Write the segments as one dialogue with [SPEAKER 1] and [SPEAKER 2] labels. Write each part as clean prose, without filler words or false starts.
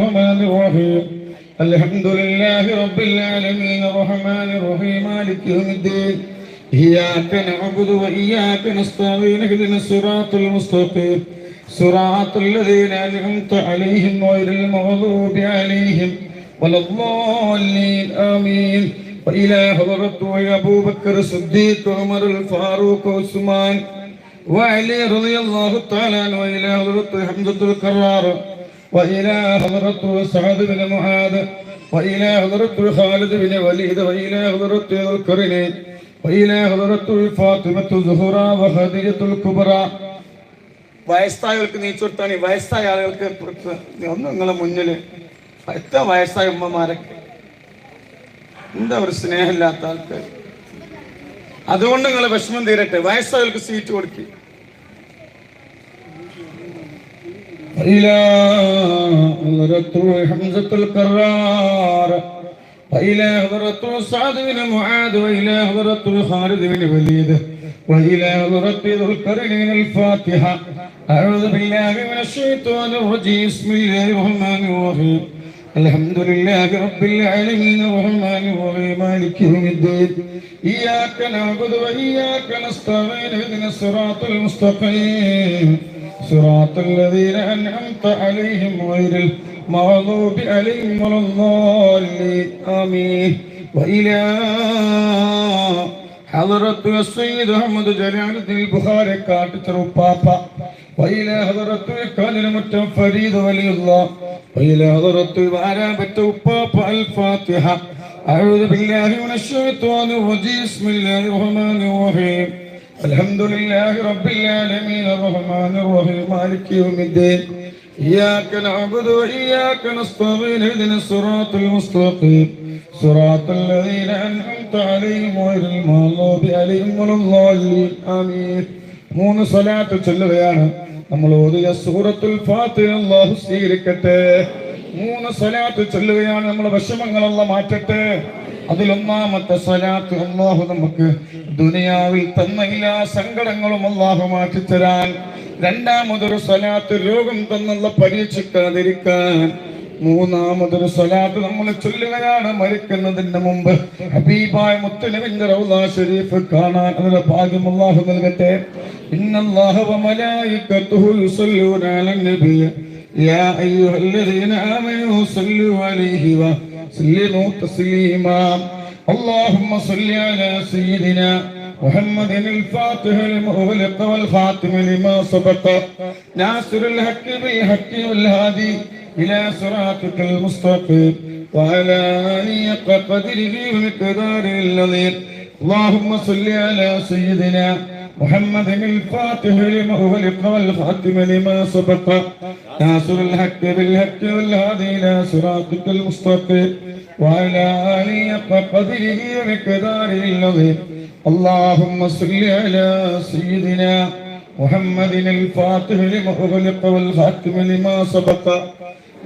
[SPEAKER 1] الرحمن الرحيم الحمد لله رب العالمين الرحمن الرحيم مالك يوم الدين إياك نعبد وإياك نستعين اهدنا الصراط المستقيم صراط الذين أنعمت عليهم غير المغضوب عليهم ولا الضالين آمين. وإلى حضرة أبو بكر الصديق عمر الفاروق عثمان وعلي رضي الله تعالى عنه، وإلى حضرة حمزة الكرار، وإلى حضرة سعد بن معاذ، وإلى حضرة خالد بن وليد، وإلى حضرة ذو القرنين، وإلى حضرة فاطمة الزهراء وخديجة الكبرى. വയസ്സായവർക്ക് നീച്ചോർത്താണ്. വയസ്സായ ആളുകൾക്ക് ഒന്ന് നിങ്ങളെ മുന്നിൽ എത്ര വയസ്സായ ഉമ്മമാരൊക്കെ എന്താ ഒരു സ്നേഹമില്ലാത്ത ആൾക്കാർ. അതുകൊണ്ട് നിങ്ങൾ വിഷമം തീരട്ടെ. വയസ്സായവർക്ക് സീറ്റ് കൊടുക്കുക. وإلى حضرة حمزة الكرار، وإلى حضرة سعد بن معاذ، وإلى حضرة خالد بن وليد، وإلى حضرة ذو القرنين. الفاتحة. أعوذ بالله من الشيطان الرجيم. بسم الله الرحمن الرحيم. الحمد لله رب العالمين الرحمن الرحيم مالك يوم الدين إياك نعبد وإياك نستعين اهدنا الصراط المستقيم صراط الذين أنعمت عليهم غير المغضوب عليهم ولا الضالين آمين. وإلى حضرة السيد أحمد جلال الدين البخاري كاتب بابا، وإلى حضرة كادر متم فريد ولي الله، وإلى حضرة وعرابة بابا. الفاتحة. أعوذ بالله من الشيطان الرجيم. بسم الله الرحمن الرحيم. الحمد لله رب العالمين الرحمن الرحيم مالك يوم الدين إياك نعبد وإياك نستعين اهدنا الصراط المستقيم صراط الذين أنعمت عليهم غير المغضوب عليهم ولا الضالين آمين. മൂന്ന് സ്വലാത്ത് ചൊല്ലുകയാണ് നമ്മൾ ഓതിയ സൂറത്തുൽ ഫാത്തിഹ. അല്ലാഹു സ്വീകരിക്കട്ടെ. മൂന്ന് സ്വലാത്ത് ചൊല്ലുകയാണ്. നമ്മുടെ വിഷമങ്ങളെല്ലാം മാറ്റട്ടെ. അതിലൊന്നാമത്തെ സ്വലാത്ത്, അല്ലാഹു നമുക്ക് ദുനിയാവിൽ തന്ന എല്ലാ സങ്കടങ്ങളും അല്ലാഹു മാറ്റിത്തരാൻ. രണ്ടാമതൊരു സ്വലാത്ത്, രോഗം തന്നുള്ള പരീക്ഷിക്കാതിരിക്കാൻ. മൂന്നാമതൊരു സ്വലാത്ത് നമ്മൾ ചൊല്ലുകയാണ് മരിക്കുന്നതിന് മുമ്പ് ഹബീബായ മുത്തുനബിയുടെ റൗള ശരീഫ് കാണാൻ അതിന്റെ ഭാഗ്യം അല്ലാഹു നൽകട്ടെ. ഇന്നല്ലാഹ വ മലായികതുഹു യുസല്ലൂന അലൻ നബി യാ അയ്യുഹല്ലദീന ആമനൂ സല്ലു അലൈഹി വസല്ലിമു തസ്ലീമാ. اللهم صل على سيدنا محمد الفاتح المغلق والخاتم لما سبق ناصر الحق بالحق والهادي إلى صراطك المستقيم وعلى آله قدره ومقداره العظيم. اللهم صل على سيدنا محمد الفاتح لما أغلق والخاتم لما سبق ناصر الحق بالحق والهادي إلى صراطك المستقيم وعلى آله قدره ومقداره العظيم. اللهم صل على سيدنا محمد الفاتح لما أغلق والخاتم لما سبق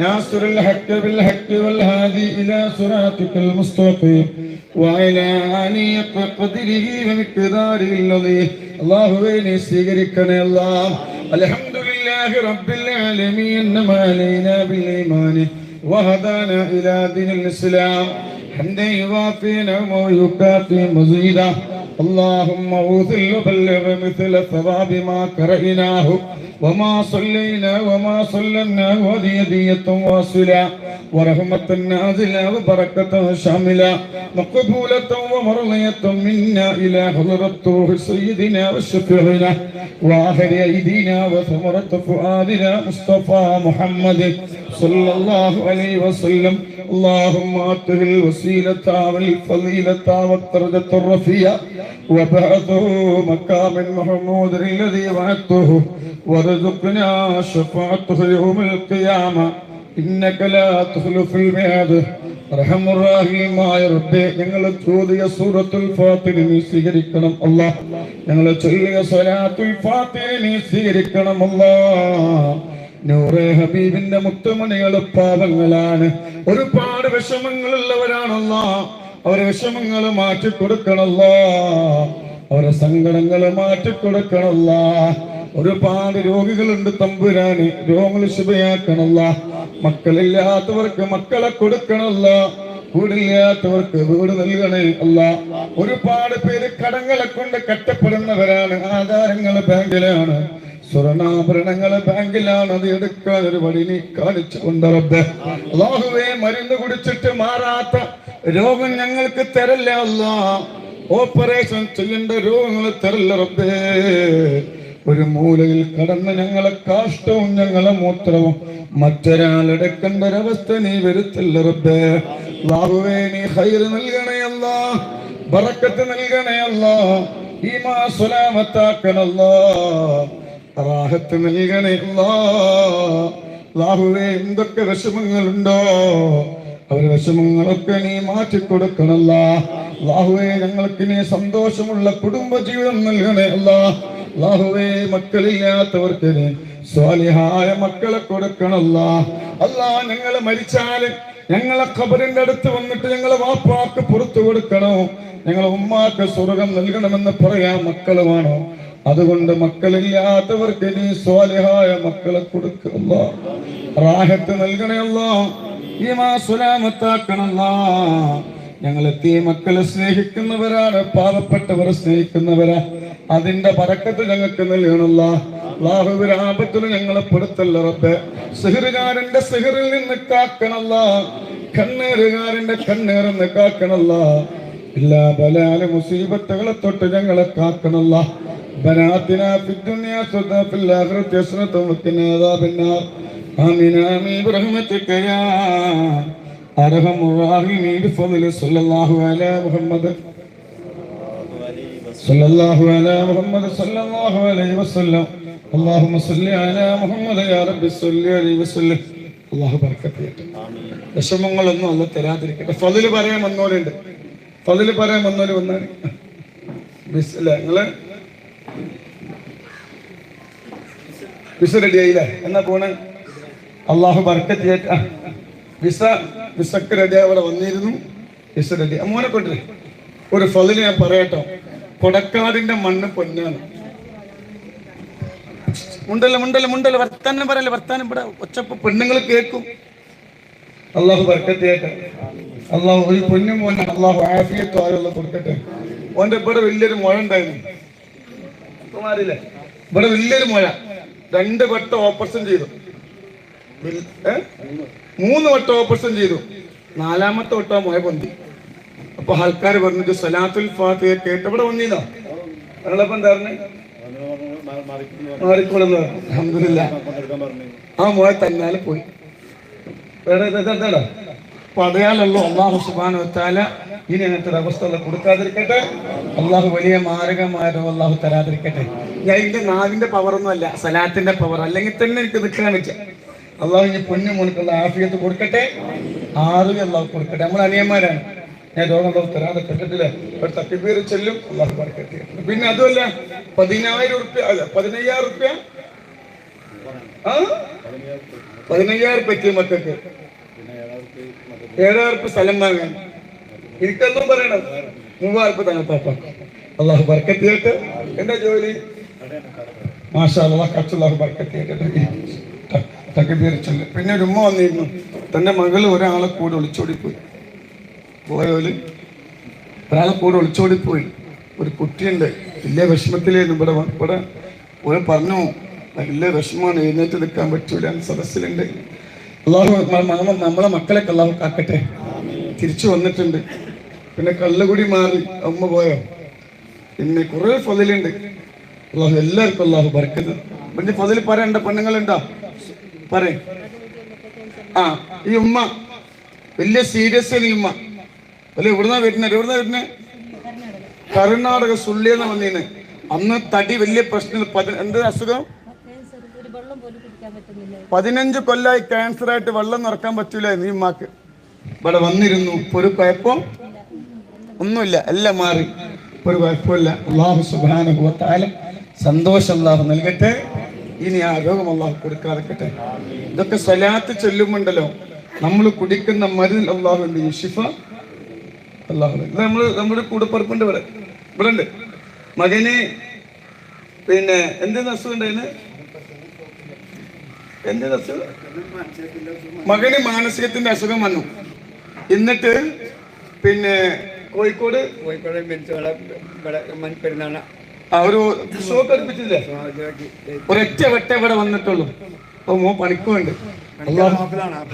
[SPEAKER 1] ناصر الحق بالحق والهادي إلى صراطك المستقيم وعلى آله قدره ومقداره العظيم. اللهم സ്വീകരിക്കണേ അല്ലാഹ്. അൽഹംദുലില്ലാഹി റബ്ബിൽ ആലമീൻ നമ അലൈനാ ബിൽ ഈമാൻ وهدانا إلى دين الإسلام حمدا يوافي نعمه ويكافي مزيدا. اللهم أوصل وبلغ مثل ثواب ما قرأناه وما صلينا وما صلناه هدية واصلة ورحمة نازلة وبركة شاملة مقبولة ومرضية منا إلى حضرة روح سيدنا وشفيعنا وآخر أيدينا وثمرة فؤادنا مصطفى محمد صلى الله عليه وسلم. اللهم آته الوسيلة والفضيلة والدرجة الرفيعة وبعثه مقام محمود الذي وعدته وارزقنا شفاعته يوم القيامة إنك لا تخلف الميعاد. റഹമുറാഹിമായ റബ്ബേ, ഞങ്ങൾ ചോദിയ സൂറത്തുൽ ഫാത്തിഹ നീ സ്വീകരിക്കണം അല്ലാഹ്. ഞങ്ങൾ ചൊല്ലിയ സ്വലാത്തുൽ ഫാത്തിഹ നീ സ്വീകരിക്കണം അല്ലാഹ്. നൂറെ ഹബീബിന്റെ മുത്തുമണികൾ പാവങ്ങളാണ്, ഒരുപാട് വിഷമങ്ങളുള്ളവരാണല്ലോ. അവരെ വിഷമങ്ങൾ മാറ്റിക്കൊടുക്കണല്ലോ, അവരെ സങ്കടങ്ങൾ മാറ്റിക്കൊടുക്കണല്ലോ. ഒരുപാട് രോഗികളുണ്ട് തമ്പുരാന്, രോഗങ്ങൾ ശുഭയാക്കണല്ലോ. മക്കളില്ലാത്തവർക്ക് മക്കളെ കൊടുക്കണമല്ല, വീടില്ലാത്തവർക്ക് വീട് നൽകണേ അല്ല. ഒരുപാട് പേര് കടങ്ങളെ കൊണ്ട് കഷ്ടപ്പെടുന്നവരാണ്. ആധാരങ്ങൾ ബാങ്കിലാണ്, സ്വർണ്ണാഭരണങ്ങൾ ബാങ്കിലാണ്. അത് എടുക്കാൻ ഒരു വഴി നീ കാണിച്ചു കൊണ്ട് റബ്ബേ. അല്ലാഹുവേ, മരുന്ന് കുടിച്ചിട്ട് മാറാത്ത രോഗം ഞങ്ങൾക്ക് തരല്ല അല്ലാ. ഓപ്പറേഷൻ ചെയ്യേണ്ട രോഗങ്ങൾ തരല്ല റബ്ബേ. ഒരു മൂലയിൽ കടന്ന് ഞങ്ങളെ കാഷ്ടവും ഞങ്ങളെ മൂത്രവും മറ്റൊരാളെടുക്കേണ്ട ഒരവസ്ഥ നീ വരുത്തില്ല റബ്ബേ. അല്ലാഹുവേ, നീ ഖൈർ നൽകണേ അല്ലാ, ബറക്കത്ത് നൽകണേ അല്ലാ, ഈമാൻ സലാമത്താക്കണല്ലാ, റാഹത്ത് നൽകണേ അല്ലാ. അല്ലാഹുവേ, എന്തൊക്കെ വിഷമങ്ങളുണ്ടോ അവരുടെ വിഷമങ്ങളൊക്കെ നീ മാറ്റിക്കൊടുക്കണല്ലാ. അല്ലാഹുവേ, ഞങ്ങൾക്ക് നീ സന്തോഷമുള്ള കുടുംബജീവിതം നൽകണേ അല്ലാ. അല്ലാഹുവേ, മക്കളില്ലാത്തവർക്ക് നീ സ്വാലിഹായ മക്കളെ കൊടുക്കണല്ലാ. അല്ലാ, ഞങ്ങള് മരിച്ചാല് ഞങ്ങളെ ഖബറിന്റെ അടുത്ത് വന്നിട്ട് ഞങ്ങളെ വാപ്പാക്ക് പുറത്തു കൊടുക്കണോ, ഞങ്ങളെ ഉമ്മാക്ക് സ്വർഗം നൽകണമെന്ന് പറയാൻ മക്കളുമാണോ? അതുകൊണ്ട് മക്കളില്ലാത്തവർക്ക് നീ സ്വാലിഹായ മക്കളെ കൊടുക്കണല്ലാ, റാഹത്ത് നൽകണയല്ലാ, ഈമാൻ സലാമത്താക്കണല്ലാ. ഞങ്ങളെത്തി മക്കളെ സ്നേഹിക്കുന്നവരാണ്, പാവപ്പെട്ടവരെ സ്നേഹിക്കുന്നവരാ. അതിന്റെ ബറക്കത്ത് ഞങ്ങൾക്ക് നൽകണല്ലാ. അല്ലാഹുവിന്റെ ആപത്തിൽ ഞങ്ങളെ പെടുത്തല്ല റബ്ബേ. സിഹ്റുകാരന്റെ സിഹ്റിൽ നിന്ന് കാക്കണല്ലാ, കണ്ണേറുകാരന്റെ കണ്ണേറിൽ നിന്ന് കാക്കണല്ലാ. എല്ലാ ബലാല മുസീബത്തുകളെ തൊട്ട് ഞങ്ങളെ കാക്കണല്ലാ. ബനാതിനാ ഫിദ്ദുനിയാ ഹസനത ഫിൽ ആഖിറതി ഹസനത വഖിനാ അദാബന്നാർ. ആമീൻ ആമീൻ ബിറഹ്മതിക യാ അർഹമർ റഹീമീൻ ബിഫദ്ലി സ്വല്ലല്ലാഹു അലാ മുഹമ്മദ് സല്ലല്ലാഹു അലാ മുഹമ്മദ് സല്ലല്ലാഹു അലൈഹി വസല്ലം. അല്ലാഹുമ്മ സല്ലി അലാ മുഹമ്മദ് യാ റബ്ബി സല്ലി അലൈഹി വസല്ലം. അല്ലാഹു ബർക്കത്ത് ചെയ്യട്ടെ. വിഷമങ്ങളൊന്നും അല്ലാഹു തരാതിരിക്കട്ടെ. ഫളിൽ പറയാൻ വന്നോലുണ്ട്, ഫളിൽ പറയാൻ വന്നോല് വന്നാണ്. നിങ്ങള് വിസ റെഡി ആയില്ലേ? എന്നാ പോണേ? അല്ലാഹു ബർക്കത്ത് ചെയ്യട്ടെ. വിസക്ക് റെഡി അവിടെ വന്നിരുന്നു. Visa ready. മോനെ കൊണ്ടേ ഒരു ഫളിൽ ഞാൻ പറയട്ടോ. കൊടക്കാടിന്റെ മണ്ണ് പൊന്നാണ്. മുണ്ടല്ല വർത്താനം പറയല്ലേ, വർത്താനം ഇവിടെ ഒച്ചപ്പ് പെണ്ണുങ്ങൾ കേൾക്കും. അല്ലാഹു ബർക്കത്ത് ചെയ്യട്ടെ. അല്ലാഹു ഒരു പൊന്നു മോനെ അല്ലാഹു ആഫിയത്ത് ആയുള്ള കൊടുക്കട്ടെ. ഓന്റെ ഇവിടെ വലിയൊരു മുഴ ഉണ്ടായിരുന്നു, മാറിയില്ലേ? ഇവിടെ വലിയൊരു മുഴ 2 വട്ടം ഓപ്പറേഷൻ ചെയ്തു, 3 വട്ടം ഓപ്പറേഷൻ ചെയ്തു. 4ാമത്തെ വട്ടം മുഴ പൊന്തി. അപ്പൊ ആൾക്കാർ പറഞ്ഞിട്ട് സലാത്തുൽ ഫാത്തിഹ കേട്ട് ഇവിടെ വന്നീന്നോ? ഞങ്ങളപ്പം എന്താ പറഞ്ഞേ? മാറിക്കോളെന്ന് പറഞ്ഞു. അൽഹംദുലില്ലാ, ആ മുഴ തന്നാലെ പോയി. പടയാലല്ലോ. അല്ലാഹു സുബ്ഹാനഹു വ തആല ഇനി അങ്ങനത്തെ ഒരു അവസ്ഥ കൊടുക്കാതിരിക്കട്ടെ. അല്ലാഹു വലിയ മാരകമാരോ അല്ലാഹു തരാതിരിക്കട്ടെ. ഞാൻ ഇതിന്റെ നാവിന്റെ പവറൊന്നും അല്ല, സലാത്തിന്റെ പവർ. അല്ലെങ്കിൽ തന്നെ എനിക്ക് നിൽക്കാൻ വെച്ചാൽ അല്ലാഹു ഇനി പൊന്നു മോനക്കുള്ള ആഫിയത്ത് കൊടുക്കട്ടെ, ആരോഗ്യം അല്ലാഹു കൊടുക്കട്ടെ. നമ്മൾ അനിയന്മാരാണ്. ഞാൻ രോഗം അല്ലാഹു തരാതെ കെട്ടിട്ടില്ല. ഒരു തട്ടിപ്പേര് ചെല്ലും, അല്ലാഹു ബർക്കത്ത് ചെയ്യട്ടെ. പിന്നെ അതുമല്ല 10,000 റുപ്യ അല്ല 15,000 റുപ്യ 15,000 പറ്റിയ മക്കൾക്ക് 7,000 റുപ്യ സ്ഥലം വാങ്ങാൻ. എനിക്കൊന്നും പറയണം. 3,000 റുപ്യ തങ്ങത്താപ്പ. അല്ലാഹു ബർക്കത്ത് ചെയ്യട്ടെ. എന്താ ജോലി? മാഷാ അല്ലാഹ്, അല്ലാഹു ബർക്കത്ത് ചെയ്യട്ടെ. തക്ബീർ ചൊല്ല്. പിന്നെ ഒരു ഉമ്മ വന്നിരുന്നു. തന്റെ മകള് ഒരാളെ കൂടെ ഒളിച്ചോടിപ്പോയി. ഒരാളെ കൂടെ ഒളിച്ചോടിപ്പോയി. ഒരു കുട്ടിയുണ്ട്, വലിയ വിഷമത്തിലായിരുന്നു. ഇവിടെ ഒരു പറഞ്ഞു വലിയ വിഷമമാണ്, എഴുന്നേറ്റ് നിൽക്കാൻ പറ്റൂല. സദസ്സിലുണ്ട്. അല്ലാഹു നമ്മളെ മക്കളൊക്കെ അല്ലാഹു കാക്കട്ടെ. തിരിച്ചു വന്നിട്ടുണ്ട്. പിന്നെ കള്ളുകുടി മാറി അമ്മ പോയോ. പിന്നെ കുറെ ഫളിലുണ്ട്. അല്ലാഹു എല്ലാവർക്കും അല്ലാഹു ബർക്കത്ത്. പിന്നെ ഫളിൽ പറയണ്ട പെണ്ണുങ്ങളുണ്ടോ? പറയും. ഈ ഉമ്മ വലിയ സീരിയസ് ആണ്. ഈ ഉമ്മ അല്ലെ എവിടുന്നാ വരുന്നത്? കർണാടക സുള്ളിയെന്ന് വന്നീന്. അന്ന് തടി വലിയ പ്രശ്നം. എന്ത് അസുഖം? 15 കൊല്ലായി ക്യാൻസർ ആയിട്ട് വെള്ളം നിറക്കാൻ പറ്റൂല നീ ഉമ്മാക്ക്. ഇവിടെ വന്നിരുന്നു. ഇപ്പൊ ഒരു കുഴപ്പം ഒന്നുമില്ല, എല്ലാം മാറി. ഇപ്പൊ ഒരു കുഴപ്പമില്ല. അല്ലാഹു സുബ്ഹാനഹു വ തആല സന്തോഷം അല്ലാഹു നൽകട്ടെ. ഇനി ആ രോഗം അല്ലാഹു കൊടുക്കാതിരിക്കട്ടെ. ഇതൊക്കെ സ്വലാത്ത് ചൊല്ലുമുണ്ടല്ലോ, നമ്മൾ കുടിക്കുന്ന മരുന്നിൽ അല്ലാഹുവിന്റെ ശിഫ അല്ലാഹു. നമ്മുടെ കൂടപ്പറപ്പുണ്ട് ഇവിടെ ഉണ്ട്. മകന് പിന്നെ എന്തെന്ന് അസുഖം ഉണ്ടായിരുന്നു? എന്ത് അസുഖം? മകന് മാനസികത്തിന്റെ അസുഖം വന്നു. എന്നിട്ട് പിന്നെ കോഴിക്കോട് ഒരു ഷോക്ക് അടുപ്പിച്ചില്ലേ, ഒരൊറ്റ വെട്ട ഇവിടെ വന്നിട്ടുള്ളൂ. അപ്പൊ മോ പണിക്കുണ്ട്.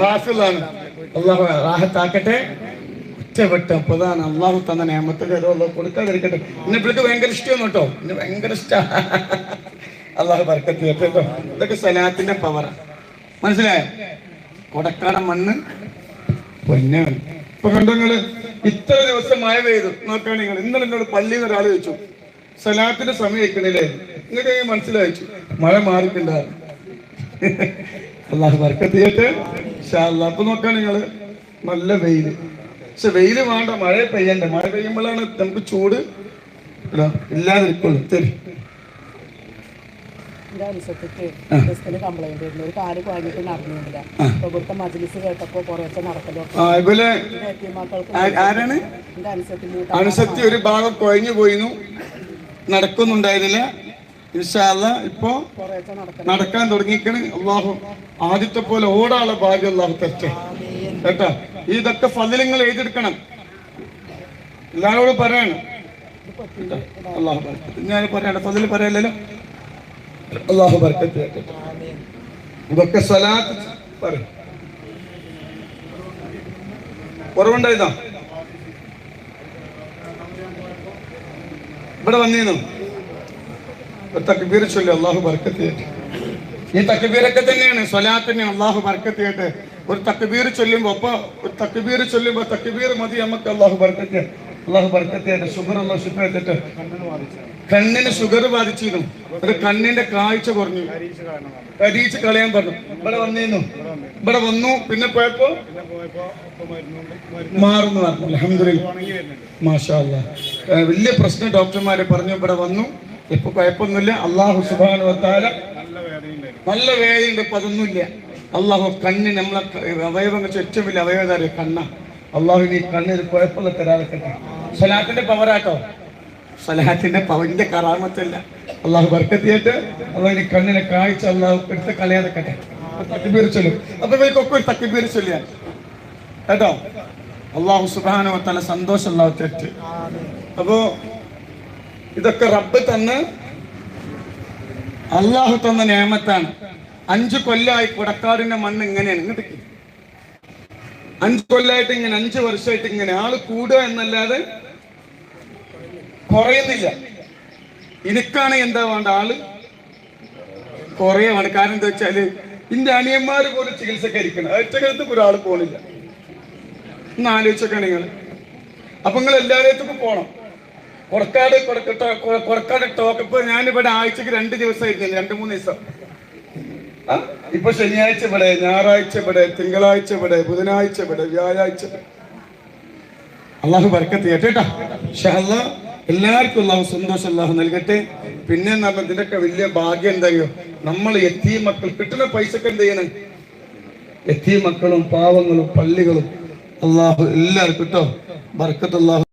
[SPEAKER 1] ഹാഫിളാണ്. അള്ളാഹു റാഹത്താക്കട്ടെ. ഒറ്റവട്ടം പ്രധാന അള്ളാഹു തന്ന നേമത്തെ കൊടുക്കാതിരിക്കട്ടെ. ഇന്നെ ഇവിടേക്ക് ഭയങ്കര ഇഷ്ടമാണ് കേട്ടോ, ഇന്നെ ഭയങ്കര ഇഷ്ടമാണ്. അള്ളാഹു ബർക്കത്ത് കേട്ടോ. ഇതൊക്കെ സലാത്തിന്റെ പവറാണ്, മനസ്സിലായോ? കൊടക്കാടൻ മണ്ണ് പൊന്നാണ്. ഇപ്പൊ കണ്ടോ നിങ്ങള്, ഇത്ര ദിവസം മഴ പെയ്തു നോക്കുകയാണ് നിങ്ങൾ. ഇന്നലെ എന്നോട് പള്ളിയിൽ നിന്ന് ഒരാൾ ചോദിച്ചു, സലാത്തിന്റെ സമയം വയ്ക്കണില്ലേ? നിങ്ങൾക്ക് മനസ്സിലായിച്ചു മഴ മാറിയിട്ടുണ്ടാകും. അള്ളാഹു ബർക്കത്ത് ചെയ്യട്ടെ. അപ്പൊ നോക്കുകയാണ് നിങ്ങള്, നല്ല വെയില്. പക്ഷെ വെയില് വേണ്ട, മഴ പെയ്യണ്ട. മഴ പെയ്യുമ്പോഴാണ് നമുക്ക് ചൂട് ഇല്ലാതിരിക്കുള്ളൂ. തരും അനുസത്തി ഒരു ഭാഗം കൊഴിഞ്ഞു പോയിരുന്നു, നടക്കുന്നുണ്ടായിരുന്നില്ല. ഇൻഷാ അല്ലാഹ് ഇപ്പൊ നടക്കാൻ തുടങ്ങിക്കണ്. അള്ളാഹു ആദ്യത്തെ പോലെ ഓടാനുള്ള ഭാഗ്യം അള്ളാഹു തരട്ടെ കേട്ടോ. ഇതൊക്കെ ഫളിങ്ങൾ എഴുതിയെടുക്കണം, എല്ലാവരോടും പറയണം. അള്ളാഹു ഞാൻ പറയണ്ട, ഫളിൽ പറയല്ലോ. അള്ളാഹു ബർക്കത്ത് കേട്ടോ. ഇതൊക്കെ സ്വലാത്ത് പറയും. കുറവുണ്ടായതാ ഇവിടെ വന്നീന്നു. തക്ബീർ ചൊല്ലി അള്ളാഹു ബർക്കത്ത് ചെയ്യട്ടെ. ഈ തക്ബീറൊക്കെ തന്നെയാണ് സ്വലാത്തിന് അള്ളാഹു ബർക്കത്ത് ചെയ്യട്ടെ. ഒരു തക്ബീർ ചൊല്ലുമ്പോ തക്ബീർ മതി നമുക്ക്. അള്ളാഹു ബർക്കത്ത്, അള്ളാഹു ബർക്കത്ത് ചെയ്യട്ടെ. ഷുഗർ അള്ളാഹു ഷിഫ ചെയ്തിട്ട്. കണ്ണിന് ഷുഗർ ബാധിച്ചിരുന്നു, ഒരു കണ്ണിന്റെ കാഴ്ച കുറഞ്ഞു, പരീക്ഷ കളയാൻ പറഞ്ഞു. ഇവിടെ വന്നിരുന്നു, ഇവിടെ വന്നു. പിന്നെ പോയപ്പോ മാറുന്നു പറഞ്ഞു. അൽഹംദുലില്ലാഹ്, മാഷാ അല്ലാഹ്. വലിയ പ്രശ്നം ഡോക്ടർമാര് പറഞ്ഞു. ഇവിടെ വന്നു, ഇപ്പൊ കുഴപ്പമൊന്നുമില്ല. അള്ളാഹു സുബ്ഹാനഹു വ തആല നല്ല വേദനയുണ്ട്, ഇപ്പൊ അതൊന്നുമില്ല. അള്ളാഹു കണ്ണിന് നമ്മളെ അവയവങ്ങൾ ഏറ്റവും വലിയ അവയവം അറിയാം, കണ്ണ. അള്ളാഹു ഈ കണ്ണിന് കുഴപ്പമില്ല തരാതെക്കട്ടെ. സ്വലാത്തിന്റെ പവറാട്ടോ, സ്വലാത്തിന്റെ പവറിന്റെ കറാമത്തല്ല. അള്ളാഹു ബർക്കത്ത് ചെയ്യട്ടെ. അള്ളാഹു ഈ കണ്ണിനെ കാഴ്ച അള്ളാഹു എടുത്ത് കളയാതെക്കട്ടെ. തക്ബീർ ചൊല്ലും. അപ്പൊ ഇവർക്കൊക്കെ ഒരു തക്ബീർ ചൊല്ലിയാൽ കേട്ടോ. അള്ളാഹു സുബ്ഹാനഹു വ തആല സന്തോഷം അള്ളാഹു തരട്ടെ. അപ്പോ ഇതൊക്കെ റബ്ബ് തന്ന് അള്ളാഹു തന്ന നിഅമത്താണ്. 5 കൊല്ലമായി കൊടക്കാടിന്റെ മണ്ണ് ഇങ്ങനെയാണ്. ഇങ്ങോട്ട് 5 കൊല്ലമായിട്ട് ഇങ്ങനെ, 5 വർഷമായിട്ട് ഇങ്ങനെ. ആള് കൂടുക എന്നല്ലാതെ കുറയുന്നില്ല. എനിക്കാണ് എന്താ വേണ്ട, ആള് കുറയാണ്. കാരണം എന്താ വെച്ചാല് ഇന്റെ അനിയന്മാര് പോലും ചികിത്സക്കായിരിക്കണം, ഒറ്റക്കാലത്ത് ഒരാൾ പോണില്ല. ഒന്ന് ആലോചിച്ചൊക്കെ നിങ്ങൾ. അപ്പൊ നിങ്ങൾ എല്ലാവരേക്കും പോണം. കൊറക്കാട് ടോക്ക്. ഇപ്പൊ ഞാനിവിടെ ആഴ്ചക്ക് 2 ദിവസമായിരുന്നു, 2-3 ദിവസം. ഇപ്പൊ ശനിയാഴ്ച ഇവിടെ, ഞായറാഴ്ച ഇവിടെ, തിങ്കളാഴ്ച ഇവിടെ, ബുധനാഴ്ച ഇവിടെ, വ്യാഴാഴ്ച. അള്ളാഹു ബർക്കത്ത് ചെയ്യട്ടെ കേട്ടോ. ഇൻഷാ അല്ലാഹ് എല്ലാവർക്കും അള്ളാഹു സന്തോഷം അള്ളാഹു നൽകട്ടെ. പിന്നെ ഇതിന്റെയൊക്കെ വലിയ ഭാഗ്യം എന്തായോ, നമ്മൾ യതീം മക്കൾ കിട്ടുന്ന പൈസക്ക് എന്ത് ചെയ്യണം? യതീം മക്കളും പാവങ്ങളും പള്ളികളും അള്ളാഹു എല്ലാവർക്കും കേട്ടോ ബർക്കത്ത് അള്ളാഹു